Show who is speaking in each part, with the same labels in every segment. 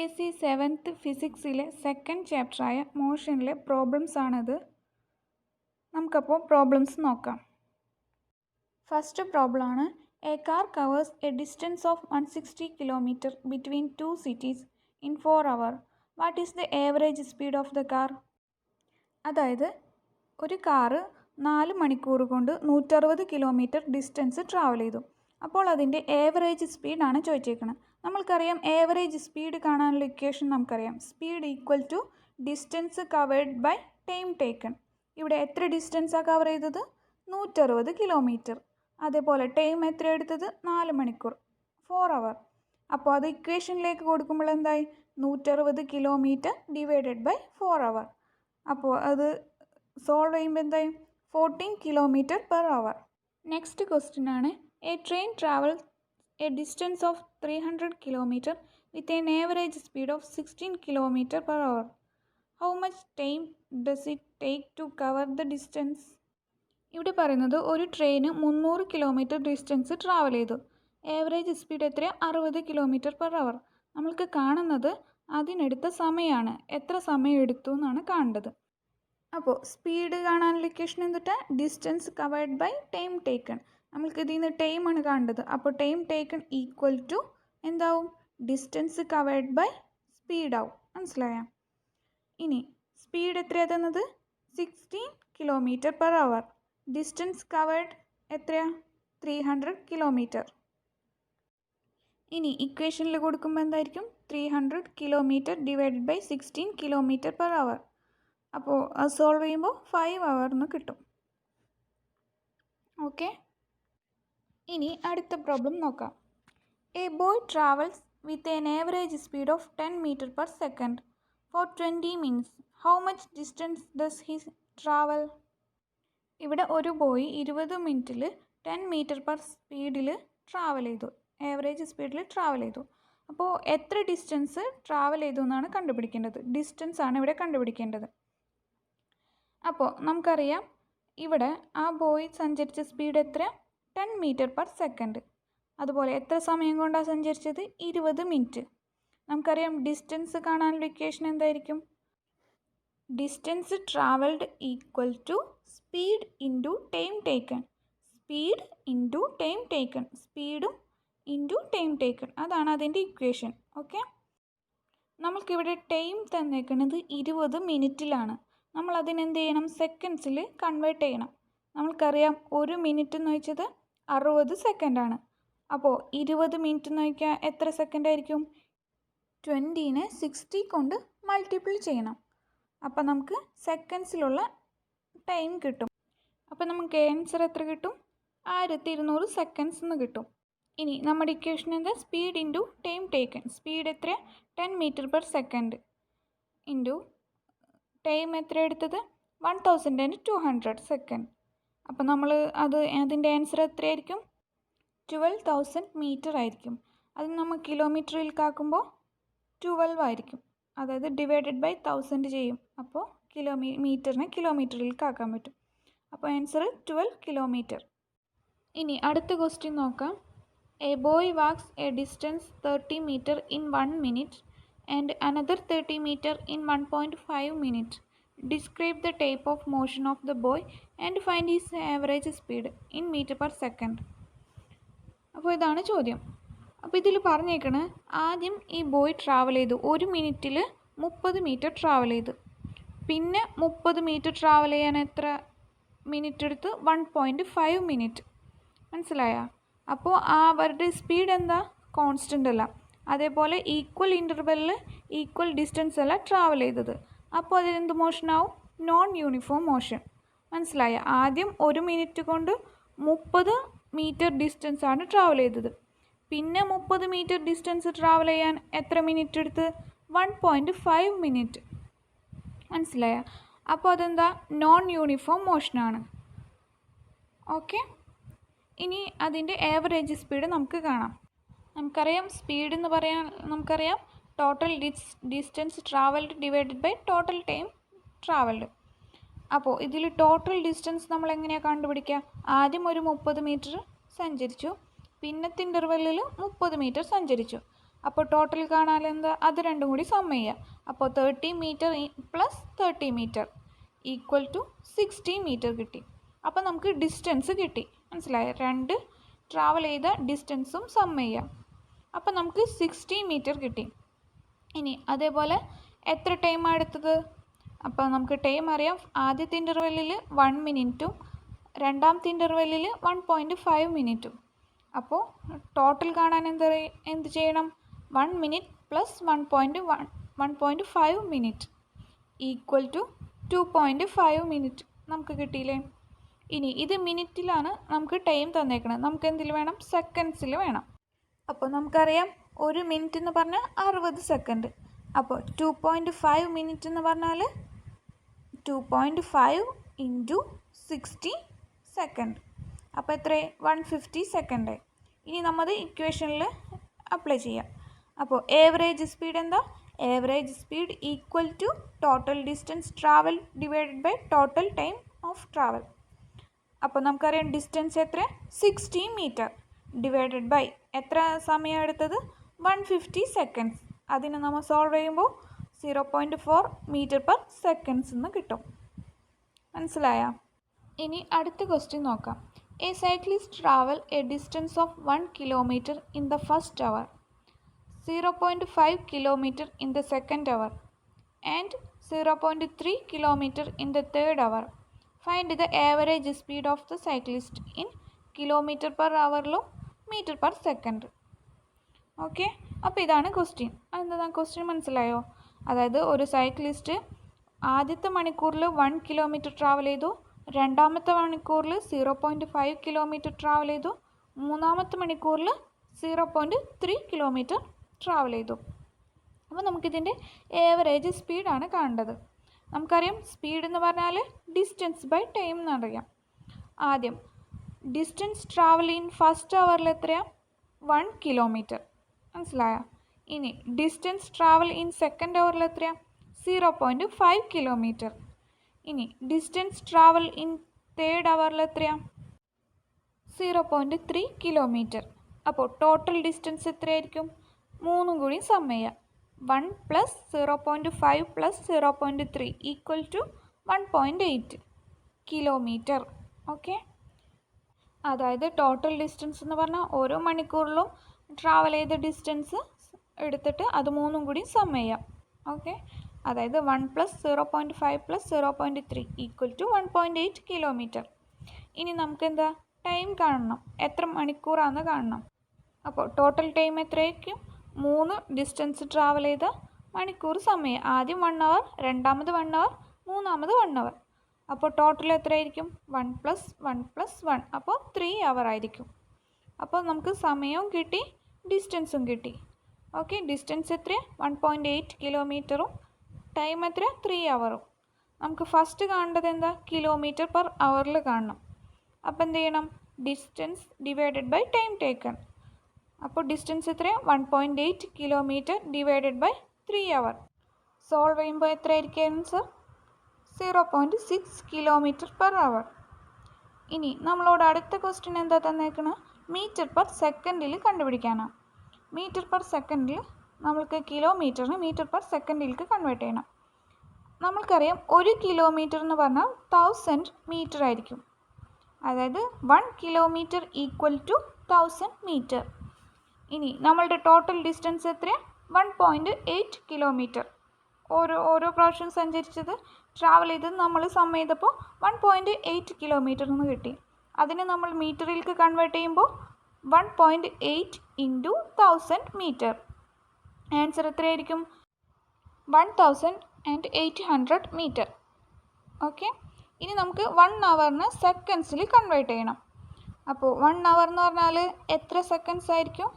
Speaker 1: CBSE 7th ഫിസിക്സിലെ second ചാപ്റ്ററായ മോഷനിലെ problems ആണിത്. നമുക്കപ്പോൾ problems നോക്കാം. ഫസ്റ്റ് പ്രോബ്ലം ആണ്, A car covers A distance of 160 km between two cities in 4 hours. What is the average speed of the car? അതായത് ഒരു car 4 മണിക്കൂർ കൊണ്ട് 160 km distance travel ചെയ്തു. അപ്പോൾ അതിൻ്റെ ഏവറേജ് സ്പീഡാണ് ചോദിച്ചേക്കുന്നത്. നമ്മൾക്കറിയാം ഏവറേജ് സ്പീഡ് കാണാനുള്ള ഇക്വേഷൻ നമുക്കറിയാം. Speed equal to distance covered by time taken. ഇവിടെ എത്ര ഡിസ്റ്റൻസാണ് കവർ ചെയ്തത്? 160 km. അതേപോലെ ടൈം എത്ര എടുത്തത്? 4 മണിക്കൂർ, 4 hours. അപ്പോൾ അത് ഇക്വേഷനിലേക്ക് കൊടുക്കുമ്പോൾ എന്തായി? 160 km ഡിവൈഡഡ് ബൈ 4 hours. അപ്പോൾ അത് സോൾവ് ചെയ്യുമ്പോൾ എന്തായി? 14 km/h. നെക്സ്റ്റ് ക്വസ്റ്റ്യൻ ആണ്, a train travels a distance of 300 km with an average speed of 16 km/h. How much time does it take to cover the distance? ഇവിടെ പറയുന്നത് ഒരു ട്രെയിന് 300 km distance travel ചെയ്തു. ഏവറേജ് സ്പീഡ് എത്രയാണ്? 60 km/h. നമ്മൾക്ക് കാണുന്നത് അതിനെടുത്ത സമയമാണ്. എത്ര സമയം എടുത്തു എന്നാണ് കാണേണ്ടത്. അപ്പോൾ സ്പീഡ് കാണാനുള്ള ഇക്വേഷൻ എന്തിട്ടാ? Distance covered by time taken. നമ്മൾക്ക് ഇതിൽ നിന്ന് ടൈമാണ് കാണേണ്ടത്. അപ്പോൾ ടൈം ടേക്കൺ ഈക്വൽ ടു എന്താവും? ഡിസ്റ്റൻസ് കവേർഡ് ബൈ സ്പീഡാവും. മനസ്സിലായോ? ഇനി സ്പീഡ് എത്രയാണ് തന്നത്? 16 km/h. ഡിസ്റ്റൻസ് കവേർഡ് എത്രയാണ്? 300 km. ഇനി ഇക്വേഷനിൽ കൊടുക്കുമ്പോൾ എന്തായിരിക്കും? 300 km ഡിവൈഡഡ് ബൈ 16 km/h. അപ്പോൾ അത് സോൾവ് ചെയ്യുമ്പോൾ 5 hours കിട്ടും. ഓക്കെ, ഇനി അടുത്ത പ്രോബ്ലം നോക്കാം. A boy travels with an average speed of 10 m/s for 20 minutes. How much distance does he travel? ഇവിടെ ഒരു ബോയ് 20 മിനിറ്റിൽ 10 m/s സ്പീഡിൽ ട്രാവൽ ചെയ്തു. ഏവറേജ് സ്പീഡിൽ ട്രാവൽ ചെയ്തു. അപ്പോൾ എത്ര ഡിസ്റ്റൻസ് ട്രാവൽ ചെയ്തു എന്നാണ് കണ്ടുപിടിക്കേണ്ടത്. ഡിസ്റ്റൻസ് ആണ് ഇവിടെ കണ്ടുപിടിക്കേണ്ടത്. അപ്പോൾ നമുക്കറിയാം ഇവിടെ ആ ബോയ് സഞ്ചരിച്ച സ്പീഡ് എത്ര? 10 m/s. അതുപോലെ എത്ര സമയം കൊണ്ടാണ് സഞ്ചരിച്ചത്? 20 മിനിറ്റ്. നമുക്കറിയാം ഡിസ്റ്റൻസ് കാണാനുള്ള ഇക്വേഷൻ എന്തായിരിക്കും? Distance travelled equal to speed into time taken. Speed into time taken. സ്പീഡും ഇൻറ്റു ടൈം ടേക്കൺ. അതാണ് അതിൻ്റെ ഇക്വേഷൻ. ഓക്കെ, നമ്മൾക്കിവിടെ ടൈം തന്നേക്കുന്നത് 20 മിനിറ്റിലാണ്. നമ്മൾ അതിനെന്ത് ചെയ്യണം? സെക്കൻഡ്സിൽ കൺവേർട്ട് ചെയ്യണം. നമ്മൾക്കറിയാം 1 മിനിറ്റ് എന്ന് വെച്ചത് 60 സെക്കൻഡാണ്. അപ്പോൾ 20 മിനിറ്റ് എന്ന് വെച്ചാൽ എത്ര സെക്കൻഡ് ആയിരിക്കും? 20നെ 60 കൊണ്ട് മൾട്ടിപ്പിൾ ചെയ്യണം. അപ്പോൾ നമുക്ക് സെക്കൻഡ്സിലുള്ള ടൈം കിട്ടും. അപ്പോൾ നമുക്ക് ആൻസർ എത്ര കിട്ടും? 1200 സെക്കൻഡ്സ് എന്ന് കിട്ടും. ഇനി നമ്മുടെ ഇക്വേഷൻ എന്താ? Speed into time taken. Speed എത്ര? 10 m/s ഇൻറ്റു ടൈം എത്ര എടുത്തത്? 1200 സെക്കൻഡ്. അപ്പോൾ നമ്മൾ അതിൻ്റെ ആൻസർ എത്രയായിരിക്കും? 12,000 മീറ്റർ ആയിരിക്കും. അത് നമ്മൾ കിലോമീറ്ററിൽ കാക്കുമ്പോൾ 12 ആയിരിക്കും. അതായത് ഡിവൈഡഡ് ബൈ 1000 ചെയ്യും. അപ്പോൾ മീറ്ററിനെ കിലോമീറ്ററിൽ കാക്കാൻ പറ്റും. അപ്പോൾ ആൻസർ 12 km. ഇനി അടുത്ത ക്വസ്റ്റ്യൻ നോക്കാം. A boy walks a distance 30 meter in 1 minute and another 30 meter in 1.5 minutes. Describe the type of motion of the boy and find his average speed in meter/s. അപ്പോൾ ഇതാണ് ചോദ്യം. അപ്പോൾ ഇതിൽ പറഞ്ഞേക്കണ്, ആദ്യം ഈ ബോയ് ട്രാവൽ ചെയ്തു. 1 മിനിറ്റിൽ 30 മീറ്റർ ട്രാവൽ ചെയ്തു. പിന്നെ 30 മീറ്റർ ട്രാവൽ ചെയ്യാൻ എത്ര മിനിറ്റ് എടുത്ത്? 1.5 മിനിറ്റ്. മനസ്സിലായോ? അപ്പോൾ അവരുടെ സ്പീഡ് എന്താ? കോൺസ്റ്റൻ്റ് അല്ല. അതേപോലെ ഈക്വൽ ഇൻ്റർവെല്ലിൽ ഈക്വൽ ഡിസ്റ്റൻസ് അല്ല ട്രാവൽ ചെയ്തത്. അപ്പോൾ അതിലെന്ത് മോഷനാവും? Non uniform motion. മനസ്സിലായോ? ആദ്യം 1 മിനിറ്റ് കൊണ്ട് 30 മീറ്റർ ഡിസ്റ്റൻസ് ആണ് ട്രാവൽ ചെയ്തത്. പിന്നെ 30 മീറ്റർ ഡിസ്റ്റൻസ് ട്രാവൽ ചെയ്യാൻ എത്ര മിനിറ്റ് എടുത്ത്? 1.5 മിനിറ്റ്. മനസ്സിലായോ? അപ്പോൾ അതെന്താ? Non uniform മോഷനാണ്. ഓക്കെ, ഇനി അതിൻ്റെ ഏവറേജ് സ്പീഡ് നമുക്ക് കാണാം. നമുക്കറിയാം സ്പീഡ് എന്ന് പറയാൻ നമുക്കറിയാം total distance travelled divided by total time travelled. അപ്പോൾ ഇതിൽ ടോട്ടൽ ഡിസ്റ്റൻസ് നമ്മൾ എങ്ങനെയാണ് കണ്ടുപിടിക്കുക? ആദ്യം ഒരു 30 മീറ്റർ സഞ്ചരിച്ചു. പിന്നത്തെ ഇൻ്റർവെല്ലിൽ 30 മീറ്റർ സഞ്ചരിച്ചു. അപ്പോൾ ടോട്ടൽ കാണാൻ എന്താ, അത് രണ്ടും കൂടി സം ചെയ്യുക. അപ്പോൾ 30 metre plus 30 metre equal to 60 metre കിട്ടി. അപ്പോൾ നമുക്ക് ഡിസ്റ്റൻസ് കിട്ടി. മനസ്സിലായോ? രണ്ട് ട്രാവൽ ചെയ്ത ഡിസ്റ്റൻസും സം ചെയ്യാം. അപ്പോൾ നമുക്ക് 60 മീറ്റർ കിട്ടി. ഇനി അതേപോലെ എത്ര ടൈമാണ് എടുത്തത്? അപ്പോൾ നമുക്ക് ടൈം അറിയാം. ആദ്യത്തെ ഇൻ്റർവെല്ലിൽ 1 മിനിറ്റും രണ്ടാമത്തെ ഇൻ്റർവെല്ലിൽ 1.5 മിനിറ്റും. അപ്പോൾ ടോട്ടൽ കാണാൻ എന്ത് ചെയ്യണം? 1 minute plus 1.5 minute equal to 2.5 minute നമുക്ക് കിട്ടിയില്ലേ? ഇനി ഇത് മിനിറ്റിലാണ് നമുക്ക് ടൈം തന്നേക്കണം. നമുക്ക് എന്തിൽ വേണം? സെക്കൻഡ്സിൽ വേണം. അപ്പോൾ നമുക്കറിയാം 1 മിനിറ്റ് എന്ന് പറഞ്ഞാൽ 60 സെക്കൻഡ്. അപ്പോൾ 2.5 മിനിറ്റ് എന്ന് പറഞ്ഞാൽ 2.5 ഇൻറ്റു 60 സെക്കൻഡ്. അപ്പോൾ എത്രയായി? 150 സെക്കൻഡ്. ഇനി നമ്മൾ ഇക്വേഷനിൽ അപ്ലൈ ചെയ്യാം. അപ്പോൾ ഏവറേജ് സ്പീഡ് എന്താ? Average speed equal to total distance travel divided by total time of travel. അപ്പോൾ നമുക്കറിയാം ഡിസ്റ്റൻസ് എത്ര? 60 മീറ്റർ ഡിവൈഡഡ് ബൈ എത്ര സമയം എടുത്തത്? 150 സെക്കൻഡ്സ്. അതിന് നമ്മൾ സോൾവ് ചെയ്യുമ്പോൾ 0.4 മീറ്റർ പെർ സെക്കൻഡ്സ് എന്ന് കിട്ടും. മനസ്സിലായോ? ഇനി അടുത്ത ക്വസ്റ്റ്യൻ നോക്കാം. A cyclist travel a distance of 1 kilometre in the first hour, 0.5 kilometer in the second hour and 0.3 kilometer in the third hour. Find the average speed of the cyclist in kilometer per hour meter per second. Okay, അപ്പോൾ ഇതാണ് question. അതെന്താ question മനസ്സിലായോ? അതായത് ഒരു cyclist ആദ്യത്തെ മണിക്കൂറിൽ 1 kilometre travel ചെയ്തു, രണ്ടാമത്തെ മണിക്കൂറിൽ 0.5 കിലോമീറ്റർ ട്രാവൽ ചെയ്തു, മൂന്നാമത്തെ മണിക്കൂറിൽ 0.3 കിലോമീറ്റർ ട്രാവൽ ചെയ്തു. അപ്പോൾ നമുക്കിതിൻ്റെ ഏവറേജ് സ്പീഡാണ് കാണേണ്ടത്. നമുക്കറിയാം സ്പീഡ് എന്ന് പറഞ്ഞാൽ ഡിസ്റ്റൻസ് ബൈ ടൈം എന്നറിയാം. ആദ്യം ഡിസ്റ്റൻസ് ട്രാവൽ ഇൻ ഫസ്റ്റ് അവറിൽ എത്രയാണ്? 1 കിലോമീറ്റർ. മനസ്സിലായോ? ഇനി ഡിസ്റ്റൻസ് ട്രാവൽ ഇൻ സെക്കൻഡ് അവറിൽ എത്രയാണ്? 0.5 കിലോമീറ്റർ. ഇനി ഡിസ്റ്റൻസ് ട്രാവൽ ഇൻ തേർഡ് അവറിൽ എത്രയാണ്? 0.3 കിലോമീറ്റർ. അപ്പോൾ ടോട്ടൽ ഡിസ്റ്റൻസ് എത്രയായിരിക്കും? മൂന്നും കൂടി സം ചെയ്യാം. 1 plus 0.5 plus 0.3 equal to 1.8 kilometre. Okay, അതായത് ടോട്ടൽ ഡിസ്റ്റൻസ് എന്ന് പറഞ്ഞാൽ ഓരോ മണിക്കൂറിലും ട്രാവൽ ചെയ്ത ഡിസ്റ്റൻസ് എടുത്തിട്ട് അത് മൂന്നും കൂടി സം ചെയ്യാം. ഓക്കെ, അതായത് 1 plus 0.5 plus 0.3 equal to 1.8 kilometre. ഇനി നമുക്കെന്താ? ടൈം കാണണം. എത്ര മണിക്കൂറാണെന്ന് കാണണം. അപ്പോൾ ടോട്ടൽ ടൈം എത്രയായിരിക്കും? 3 ഡിസ്റ്റൻസ് ട്രാവൽ ചെയ്ത മണിക്കൂർ സമയം. ആദ്യം 1 അവർ, രണ്ടാമത് 1 അവർ, മൂന്നാമത് 1 അവർ. അപ്പോൾ ടോട്ടൽ എത്രയായിരിക്കും? 1 പ്ലസ് 1 പ്ലസ് 1, അപ്പോൾ 3 അവർ ആയിരിക്കും. അപ്പോൾ നമുക്ക് സമയവും കിട്ടി, ഡിസ്റ്റൻസും കിട്ടി. ഓക്കെ, ഡിസ്റ്റൻസ് എത്ര? 1.8 കിലോമീറ്ററും ടൈം എത്ര? 3 അവറും. നമുക്ക് ഫസ്റ്റ് കാണേണ്ടത് എന്താ? കിലോമീറ്റർ പെർ അവറിൽ കാണണം. അപ്പോൾ എന്ത് ചെയ്യണം? Distance divided by time taken. അപ്പോൾ ഡിസ്റ്റൻസ് എത്ര? 1.8 kilometre divided by 3 hour. Solve ചെയ്യുമ്പോൾ എത്രയായിരിക്കും ആൻസർ? 0.6 കിലോമീറ്റർ പെർ അവർ. ഇനി നമ്മളോട് അടുത്ത ക്വസ്റ്റ്യൻ എന്താ തന്നേക്കണം? മീറ്റർ പെർ സെക്കൻഡിൽ കണ്ടുപിടിക്കാനാണ്. മീറ്റർ പെർ സെക്കൻഡിൽ നമ്മൾക്ക് കിലോമീറ്ററിന് മീറ്റർ പെർ സെക്കൻഡിലേക്ക് കൺവേർട്ട് ചെയ്യണം. നമ്മൾക്കറിയാം 1 കിലോമീറ്റർ എന്ന് പറഞ്ഞാൽ 1000 മീറ്റർ ആയിരിക്കും. അതായത് 1 കിലോമീറ്റർ ഈക്വൽ ടു 1000 മീറ്റർ. ഇനി നമ്മളുടെ ടോട്ടൽ ഡിസ്റ്റൻസ് എത്രയാണ്? 1.8 കിലോമീറ്റർ. ഓരോ പ്രാവശ്യം സഞ്ചരിച്ചത് ട്രാവൽ ചെയ്തത് നമ്മൾ സം ചെയ്തപ്പോൾ 1.8 കിലോമീറ്റർ എന്ന് കിട്ടി. അതിന് നമ്മൾ മീറ്ററിലേക്ക് കൺവേർട്ട് ചെയ്യുമ്പോൾ 1.8 ഇൻറ്റു 1000 മീറ്റർ. ആൻസർ എത്രയായിരിക്കും? 1800 മീറ്റർ. ഓക്കെ, ഇനി നമുക്ക് 1 അവറിന് സെക്കൻഡ്സിൽ കൺവേർട്ട് ചെയ്യണം. അപ്പോൾ 1 അവർ എന്ന് പറഞ്ഞാൽ എത്ര സെക്കൻഡ്സ് ആയിരിക്കും?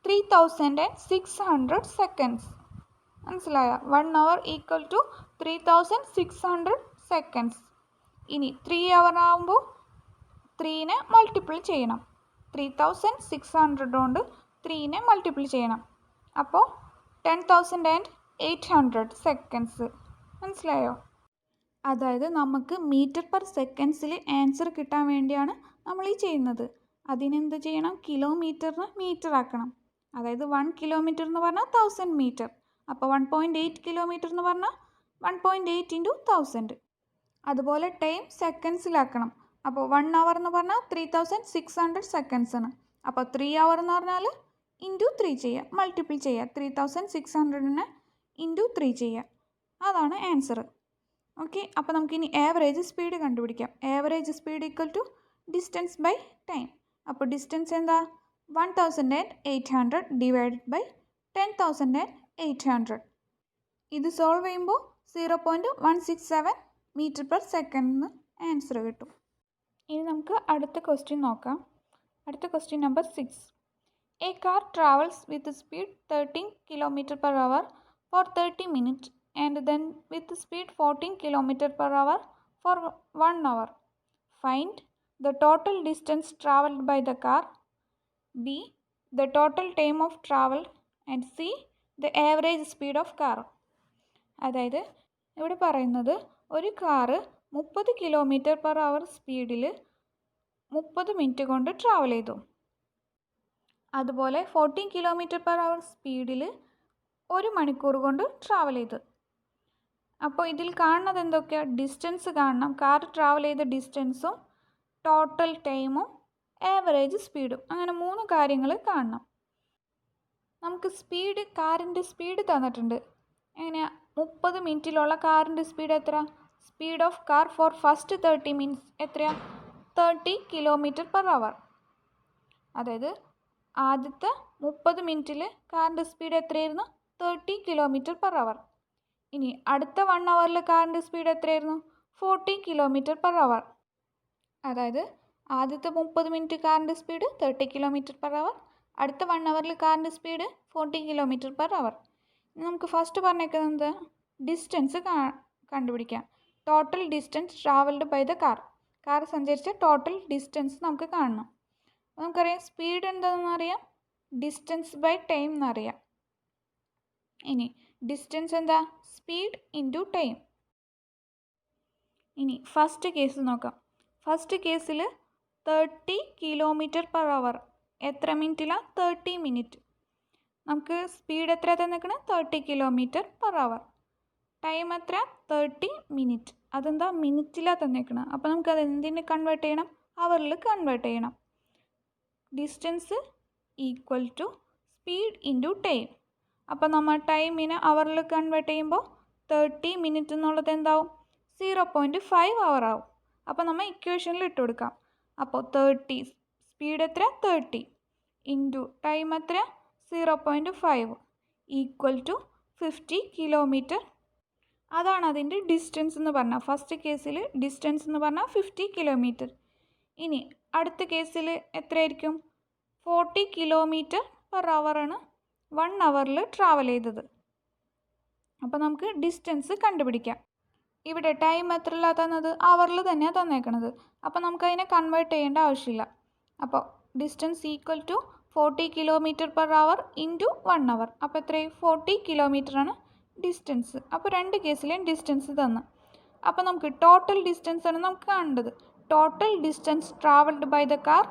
Speaker 1: 3600 സെക്കൻഡ്സ്. മനസ്സിലായോ? 1 അവർ ഈക്വൽ ടു 3600 സെക്കൻഡ്സ്. ഇനി 3 അവർ ആകുമ്പോൾ 3നെ മൾട്ടിപ്പിൾ ചെയ്യണം. 3600 കൊണ്ട് 3നെ മൾട്ടിപ്പിൾ ചെയ്യണം. അപ്പോൾ 10800 സെക്കൻഡ്സ്. മനസ്സിലായോ? അതായത് നമുക്ക് മീറ്റർ പെർ സെക്കൻഡ്സിൽ ആൻസർ കിട്ടാൻ വേണ്ടിയാണ് നമ്മൾ ഈ ചെയ്യുന്നത്. അതിനെന്ത് ചെയ്യണം? കിലോമീറ്ററിന് മീറ്റർ ആക്കണം. അതായത് 1 കിലോമീറ്റർ എന്ന് പറഞ്ഞാൽ 1000 മീറ്റർ. അപ്പോൾ 1.8 കിലോമീറ്റർ എന്ന് പറഞ്ഞാൽ 1.8 × 1000. അതുപോലെ ടൈം സെക്കൻഡ്സിലാക്കണം. അപ്പോൾ 1 അവർ എന്ന് പറഞ്ഞാൽ 3600 സെക്കൻഡ്സ് ആണ്. അപ്പോൾ 3 അവർ എന്ന് പറഞ്ഞാൽ ഇൻറ്റു 3 ചെയ്യുക, മൾട്ടിപ്പിൾ ചെയ്യുക. 3600നെ ഇൻറ്റു 3 ചെയ്യുക. അതാണ് ആൻസർ. ഓക്കെ, അപ്പോൾ നമുക്കിനി ആവറേജ് സ്പീഡ് കണ്ടുപിടിക്കാം. Average speed equal to distance by time. അപ്പോൾ ഡിസ്റ്റൻസ് എന്താ? 1800 ഡിവൈഡഡ് ബൈ 10800. ഇത് സോൾവ് ചെയ്യുമ്പോൾ 0.167 മീറ്റർ പെർ സെക്കൻഡ് എന്ന് ആൻസർ കിട്ടും. ഇനി നമുക്ക് അടുത്ത ക്വസ്റ്റ്യൻ നോക്കാം. അടുത്ത question number 6. A car travels with speed 13 km/h for 30 minutes and then with speed 14 km/h for 1 hour. Find the total distance traveled by the car, B. the total time of travel, and C. the average speed of car. അതായത് ഇവിടെ പറയുന്നത് ഒരു car 30 km/h സ്പീഡിൽ 30 minute കൊണ്ട് travel ചെയ്തു. അതുപോലെ 14 km/h സ്പീഡിൽ 1 മണിക്കൂർ കൊണ്ട് ട്രാവൽ ചെയ്തു. അപ്പോൾ ഇതിൽ കാണുന്നത് എന്തൊക്കെയാണ്? ഡിസ്റ്റൻസ് കാണണം, കാർ ട്രാവൽ ചെയ്ത ഡിസ്റ്റൻസും ടോട്ടൽ ടൈമും ആവറേജ് സ്പീഡും. അങ്ങനെ 3 കാര്യങ്ങൾ കാണണം. നമുക്ക് സ്പീഡ്, കാറിൻ്റെ സ്പീഡ് തന്നിട്ടുണ്ട്. എങ്ങനെയാണ്? 30 മിനിറ്റിലുള്ള കാറിൻ്റെ സ്പീഡ് എത്ര? Speed of car for first 30 minutes എത്രയാണ്? 30 km/h. അതായത് ആദ്യത്തെ 30 മിനിറ്റിൽ കാറിൻ്റെ സ്പീഡ് എത്രയായിരുന്നു? 30 km/h. ഇനി അടുത്ത 1 അവറിൽ കാറിൻ്റെ സ്പീഡ് എത്രയായിരുന്നു? 40 km/h. അതായത് ആദ്യത്തെ 30 മിനിറ്റ് കാറിൻ്റെ സ്പീഡ് 30 km/h, അടുത്ത 1 അവറിൽ കാറിൻ്റെ സ്പീഡ് 40 km/h. നമുക്ക് ഫസ്റ്റ് പറഞ്ഞേക്കുന്നത് ഡിസ്റ്റൻസ് കണ്ടുപിടിക്കാം. Total distance travelled by the car. Car സഞ്ചരിച്ച ടോട്ടൽ ഡിസ്റ്റൻസ് നമുക്ക് കാണണം. നമുക്കറിയാം സ്പീഡ് എന്താണെന്ന് അറിയാം, ഡിസ്റ്റൻസ് ബൈ ടൈം എന്നറിയാം. ഇനി ഡിസ്റ്റൻസ് എന്താ? Speed into time. ഇനി ഫസ്റ്റ് കേസ് നോക്കാം. ഫസ്റ്റ് കേസിൽ 30 km/h എത്ര മിനിറ്റിലാണ്? 30 മിനിറ്റ്. നമുക്ക് സ്പീഡ് എത്ര തന്നേക്കണം? 30 km/h. ടൈം എത്ര? 30 മിനിറ്റ്. അതെന്താ? മിനിറ്റിലാണ് തന്നേക്കണം. അപ്പോൾ നമുക്കത് എന്തിന് കൺവേർട്ട് ചെയ്യണം? അവറിൽ കൺവേർട്ട് ചെയ്യണം. Distance equal to speed into time. അപ്പോൾ നമ്മൾ ടൈമിനെ അവറിൽ കൺവേർട്ട് ചെയ്യുമ്പോൾ 30 മിനിറ്റ് എന്നുള്ളത് എന്താവും? 0.5 അവർ ആവും. അപ്പോൾ നമ്മൾ ഇക്വേഷനിൽ ഇട്ട് കൊടുക്കാം. അപ്പോൾ 30 സ്പീഡ് എത്ര? 30 ഇൻറ്റു ടൈം എത്ര? 0.5 ഈക്വൽ ടു 50 കിലോമീറ്റർ. അതാണ് അതിൻ്റെ ഡിസ്റ്റൻസ് എന്ന് പറഞ്ഞാൽ. ഫസ്റ്റ് കേസിൽ ഡിസ്റ്റൻസ് എന്ന് പറഞ്ഞാൽ 50 കിലോമീറ്റർ. ഇനി അടുത്ത കേസിൽ എത്രയായിരിക്കും? 40 km/h ആണ് 1 അവറിൽ ട്രാവൽ ചെയ്തത്. അപ്പോൾ നമുക്ക് ഡിസ്റ്റൻസ് കണ്ടുപിടിക്കാം. ഇവിടെ ടൈം എത്രയല്ല തന്നത്? അവറിൽ തന്നെയാണ് തന്നേക്കണത്. അപ്പോൾ നമുക്കതിനെ കൺവേർട്ട് ചെയ്യേണ്ട ആവശ്യമില്ല. അപ്പോൾ distance equal to 40 km/h into 1 hour. അപ്പോൾ എത്രയും 40 കിലോമീറ്ററാണ് ഡിസ്റ്റൻസ്. അപ്പോൾ 2 കേസിലെയും ഡിസ്റ്റൻസ് തന്നു. അപ്പോൾ നമുക്ക് ടോട്ടൽ ഡിസ്റ്റൻസ് ആണ് നമുക്ക് കാണേണ്ടത്. Total distance travelled by the car.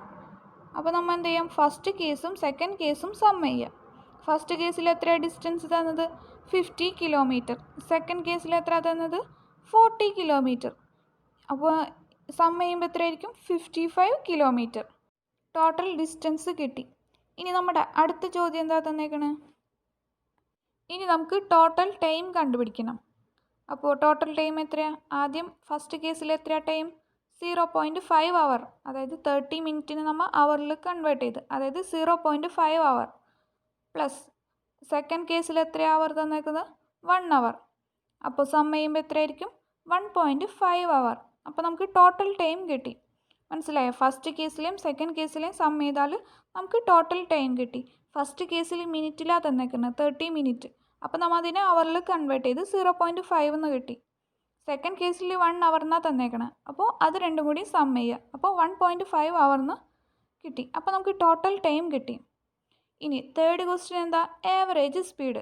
Speaker 1: അപ്പോൾ നമ്മൾ എന്ത് ചെയ്യാം? ഫസ്റ്റ് കേസും സെക്കൻഡ് കേസും സം ചെയ്യാം. ഫസ്റ്റ് കേസിൽ എത്രയാണ് ഡിസ്റ്റൻസ് തന്നത്? 50 കിലോമീറ്റർ. സെക്കൻഡ് കേസിൽ എത്ര തന്നത്? 40 കിലോമീറ്റർ. അപ്പോൾ സം ചെയ്യുമ്പോൾ എത്രയായിരിക്കും? 55 കിലോമീറ്റർ. ടോട്ടൽ ഡിസ്റ്റൻസ് കിട്ടി. ഇനി നമ്മുടെ അടുത്ത ചോദ്യം എന്താ തന്നേക്കണേ? ഇനി നമുക്ക് ടോട്ടൽ ടൈം കണ്ടുപിടിക്കണം. അപ്പോൾ ടോട്ടൽ ടൈം എത്രയാണ്? ആദ്യം ഫസ്റ്റ് കേസിൽ എത്രയാണ് ടൈം? 0.5 അവർ. അതായത് 30 മിനിറ്റിന് നമ്മൾ അവറിൽ കൺവേർട്ട് ചെയ്ത്, അതായത് 0.5 അവർ പ്ലസ് സെക്കൻഡ് കേസിൽ എത്ര അവർ തന്നേക്കുന്നത്? 1 അവർ. അപ്പോൾ സം ചെയ്യുമ്പോൾ എത്രയായിരിക്കും? 1.5 അവർ. അപ്പോൾ നമുക്ക് ടോട്ടൽ ടൈം കിട്ടി. മനസ്സിലായോ? ഫസ്റ്റ് കേസിലെയും സെക്കൻഡ് കേസിലെയും സം ചെയ്താൽ നമുക്ക് ടോട്ടൽ ടൈം കിട്ടി. ഫസ്റ്റ് കേസിൽ മിനിറ്റിലാണ് തന്നേക്കുന്നത് 30 മിനിറ്റ്. അപ്പോൾ നമ്മൾ അതിനെ അവറിൽ കൺവേർട്ട് ചെയ്ത് 0.5 എന്ന് കിട്ടി. സെക്കൻഡ് കേസിൽ 1 അവർ എന്നാണ് തന്നേക്കണത്. അപ്പോൾ അത് രണ്ടും കൂടി സം ചെയ്യുക. അപ്പോൾ 1.5 അവർ എന്ന് കിട്ടി. അപ്പോൾ നമുക്ക് ടോട്ടൽ ടൈം കിട്ടി. ഇനി തേർഡ് ക്വസ്റ്റ്യൻ എന്താ? Average speed.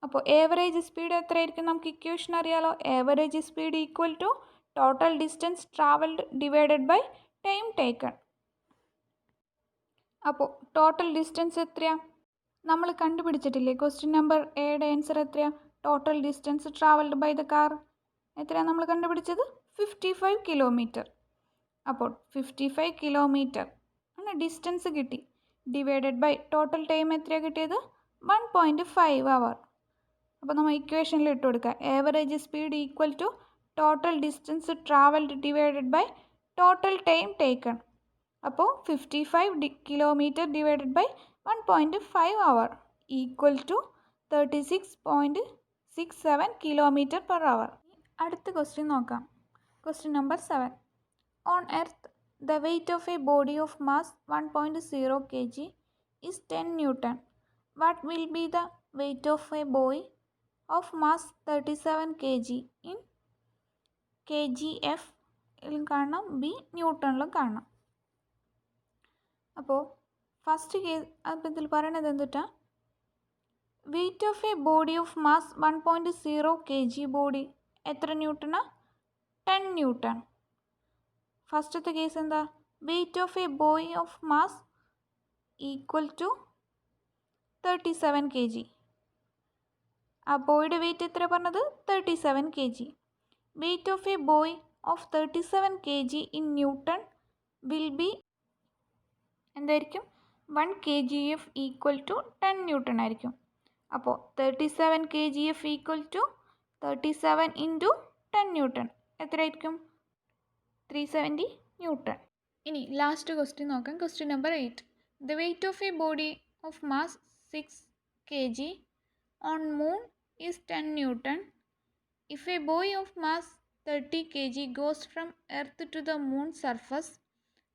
Speaker 1: അപ്പോൾ ആവറേജ് സ്പീഡ് എത്രയായിരിക്കും? നമുക്ക് ഇക്വേഷൻ അറിയാലോ. Average speed equal to total distance travelled divided by time taken. അപ്പോൾ ടോട്ടൽ ഡിസ്റ്റൻസ് എത്രയാണ്? നമ്മൾ കണ്ടുപിടിച്ചിട്ടില്ലേ? ക്വസ്റ്റ്യൻ നമ്പർ എയുടെ ആൻസർ എത്രയാണ്? Total distance travelled by the car എത്രയാണ് നമ്മൾ കണ്ടുപിടിച്ചത്? 55 കിലോമീറ്റർ. അപ്പോൾ 55 കിലോമീറ്റർ ആണ് ഡിസ്റ്റൻസ് കിട്ടി. ഡിവൈഡഡ് ബൈ ടോട്ടൽ ടൈം എത്രയാണ് കിട്ടിയത്? 1.5 അവർ. അപ്പോൾ നമ്മൾ ഇക്വേഷനിൽ ഇട്ട് കൊടുക്കുക. Average speed equal to total distance travelled divided by total time taken. അപ്പോൾ 55 kilometre divided by 1.5 hour equal to 36.67 kilometre per hour. അടുത്ത ക്വസ്റ്റ്യൻ നോക്കാം. Question number 7. On earth the weight of a body of mass 1.0 kg is 10 Newton. What will be the weight of a boy of mass 37 kg in kgf കാണണം, B ന്യൂട്ടണിലും കാണണം. അപ്പോൾ first case അപ്പോൾ ഇതിൽ പറയണത് എന്തുട്ടാ? Weight of a body of mass 1.0 kg body എത്ര ന്യൂട്ടണാ? 10 ന്യൂട്ടൺ. ഫസ്റ്റത്തെ കേസ് എന്താ? Weight of a boy of mass equal to 37 kg. ആ ബോയുടെ വെയ്റ്റ് എത്ര പറഞ്ഞത്? 37 kg. Weight of a boy of 37 kg in newton will be എന്തായിരിക്കും? 1 kgf ഈക്വൽ ടു 10 ന്യൂട്ടൺ ആയിരിക്കും. അപ്പോൾ 37 kgf ഈക്വൽ ടു 37 ഇൻറ്റു 10 ന്യൂട്ടൺ എത്രയായിരിക്കും? 370 ന്യൂട്ടൺ. ഇനി ലാസ്റ്റ് ക്വസ്റ്റ്യൻ നോക്കാം. Question number 8. The weight of a body of mass 6 kg on moon is 10 newton. If a boy of mass 30 kg goes from earth to the moon surface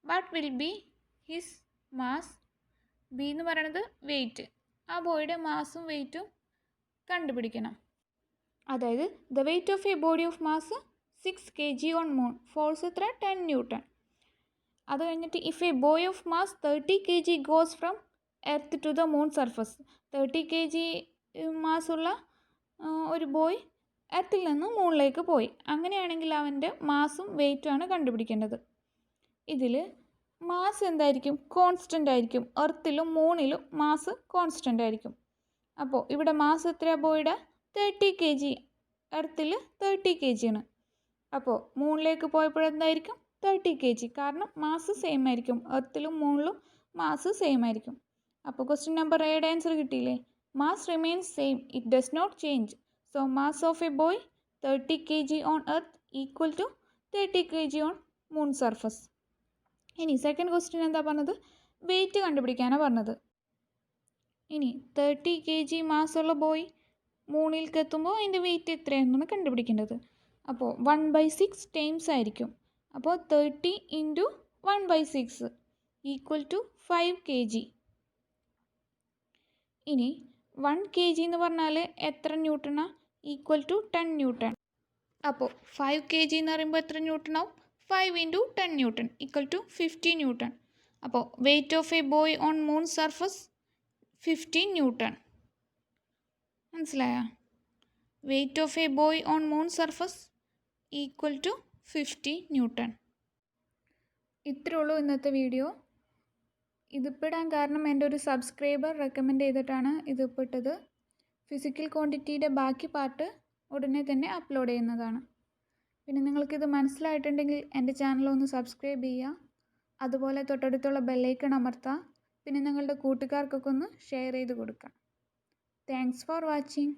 Speaker 1: what will be his mass? B എന്ന് പറയുന്നത് weight. ആ ബോയുടെ മാസും വെയ്റ്റും കണ്ടുപിടിക്കണം. അതായത് the weight of a body of mass 6 kg on moon, force എത്ര? 10 newton. അത് കഴിഞ്ഞിട്ട് if a boy of mass 30 kg goes from earth to the moon surface, 30 kg മാസുള്ള ഒരു ബോയ് എർത്തിൽ നിന്ന് മൂണിലേക്ക് പോയി. അങ്ങനെയാണെങ്കിൽ അവൻ്റെ മാസും വെയ്റ്റുമാണ് കണ്ടുപിടിക്കേണ്ടത്. ഇതിൽ മാസ് എന്തായിരിക്കും? കോൺസ്റ്റൻ്റ് ആയിരിക്കും. എർത്തിലും മൂണിലും മാസ് കോൺസ്റ്റൻ്റ് ആയിരിക്കും. അപ്പോൾ ഇവിടെ മാസ് എത്രയാണ് ബോയുടെ? 30 kg. എർത്തിൽ 30 kg ആണ്. അപ്പോൾ മൂണിലേക്ക് പോയപ്പോഴെന്തായിരിക്കും? 30 kg. കാരണം മാസ് സെയിം ആയിരിക്കും. എർത്തിലും മൂണിലും മാസ് സെയിം ആയിരിക്കും. അപ്പോൾ ക്വസ്റ്റ്യൻ നമ്പർ എയുടെ ആൻസർ കിട്ടിയില്ലേ? Mass remains same, it does not change. So mass of a boy 30 kg on earth equal to 30 kg on moon surface. ഇനി സെക്കൻഡ് ക്വസ്റ്റ്യൻ എന്താ പറഞ്ഞത്? വെയ്റ്റ് കണ്ടുപിടിക്കാനാണ് പറഞ്ഞത്. ഇനി 30 kg മാസുള്ള ബോയ് മൂണിലേക്ക് എത്തുമ്പോൾ അതിൻ്റെ വെയ്റ്റ് എത്രയാണെന്നാണ് കണ്ടുപിടിക്കേണ്ടത്. അപ്പോൾ 1/6 ടൈംസ് ആയിരിക്കും. അപ്പോൾ 30 ഇൻറ്റു 1/6 ഈക്വൽ ടു 5 kg. ഇനി 1 kg എന്ന് പറഞ്ഞാൽ എത്ര ന്യൂട്ടണാണ്? Equal to 10 newton. അപ്പോൾ 5 kg എന്ന് പറയുമ്പോൾ എത്ര ന്യൂട്ടണാവും? 5 into 10 newton equal to 50 newton. അപ്പോൾ weight of a boy on moon surface 50 newton. മനസ്സിലായോ? Weight of a boy on moon surface equal to 50 newton. ഇത്രയേ ഉള്ളൂ ഇന്നത്തെ വീഡിയോ. ഇതിപ്പോൾ ഇടാൻ കാരണം എൻ്റെ ഒരു സബ്സ്ക്രൈബർ റെക്കമെൻഡ് ചെയ്തിട്ടാണ് ഇതിപ്പോൾ ഇട്ടത്. ഫിസിക്കൽ ക്വാണ്ടിറ്റിയുടെ ബാക്കി പാർട്ട് ഉടനെ തന്നെ അപ്ലോഡ് ചെയ്യുന്നതാണ്. പിന്നെ നിങ്ങൾക്കിത് മനസ്സിലായിട്ടുണ്ടെങ്കിൽ എൻ്റെ ചാനൽ ഒന്ന് സബ്സ്ക്രൈബ് ചെയ്യുക. അതുപോലെ തൊട്ടടുത്തുള്ള ബെല്ലൈക്കൺ അമർത്തുക. പിന്നെ നിങ്ങളുടെ കൂട്ടുകാർക്കൊക്കെ ഒന്ന് ഷെയർ ചെയ്ത് കൊടുക്കുക. Thanks for watching.